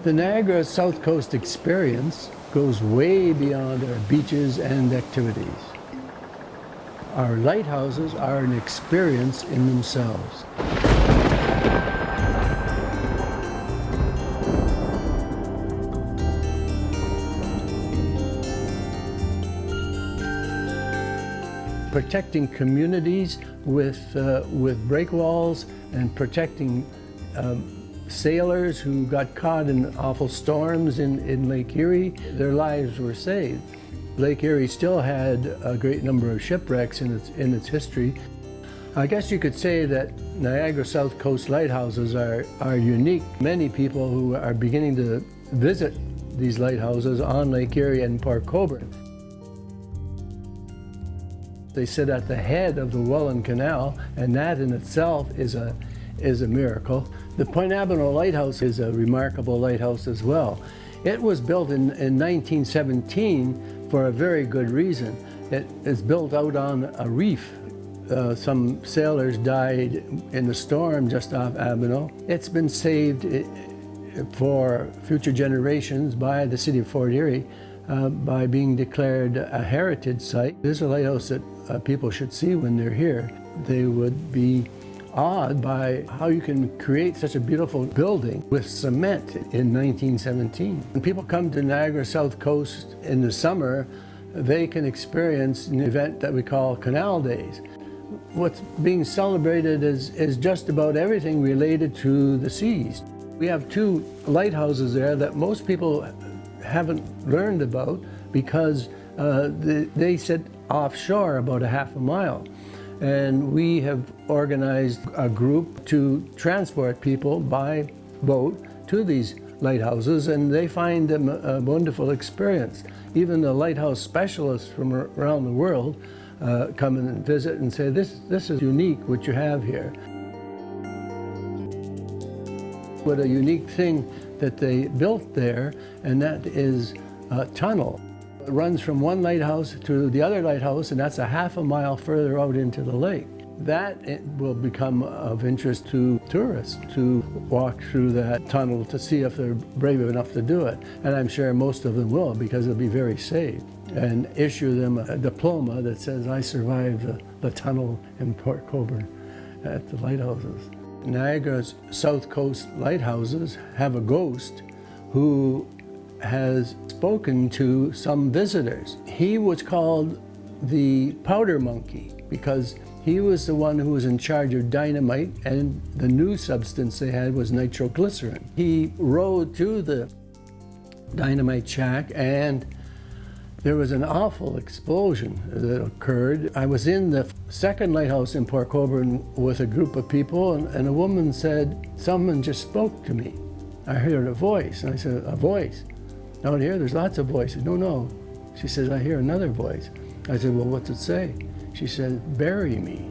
The Niagara South Coast experience goes way beyond our beaches and activities. Our lighthouses are an experience in themselves. Protecting communities with breakwalls and protecting sailors who got caught in awful storms in Lake Erie, their lives were saved. Lake Erie still had a great number of shipwrecks in its history. I guess you could say that Niagara South Coast lighthouses are unique. Many people who are beginning to visit these lighthouses on Lake Erie and Port Colborne. They sit at the head of the Welland Canal, and that in itself is a miracle. The Point Abino Lighthouse is a remarkable lighthouse as well. It was built in 1917 for a very good reason. It is built out on a reef. Some sailors died in the storm just off Abino. It's been saved for future generations by the city of Fort Erie by being declared a heritage site. This is a lighthouse that people should see when they're here. They would be awed by how you can create such a beautiful building with cement in 1917. When people come to Niagara South Coast in the summer, they can experience an event that we call Canal Days. What's being celebrated is just about everything related to the seas. We have two lighthouses there that most people haven't learned about because they sit offshore about a half a mile. And we have organized a group to transport people by boat to these lighthouses, and they find them a wonderful experience. Even the lighthouse specialists from around the world come and visit and say, this is unique what you have here. What a unique thing that they built there, and that is a tunnel. It runs from one lighthouse to the other lighthouse, and that's a half a mile further out into the lake. That will become of interest to tourists to walk through that tunnel to see if they're brave enough to do it. And I'm sure most of them will, because it'll be very safe. And issue them a diploma that says, I survived the tunnel in Port Colborne at the lighthouses. Niagara's South Coast lighthouses have a ghost who has spoken to some visitors. He was called the powder monkey because he was the one who was in charge of dynamite, and the new substance they had was nitroglycerin. He rode to the dynamite shack, and there was an awful explosion that occurred. I was in the second lighthouse in Port Colborne with a group of people, and a woman said, someone just spoke to me. I heard a voice, and I said, a voice? Out here, there's lots of voices. No. She says, I hear another voice. I said, well, what's it say? She said, bury me.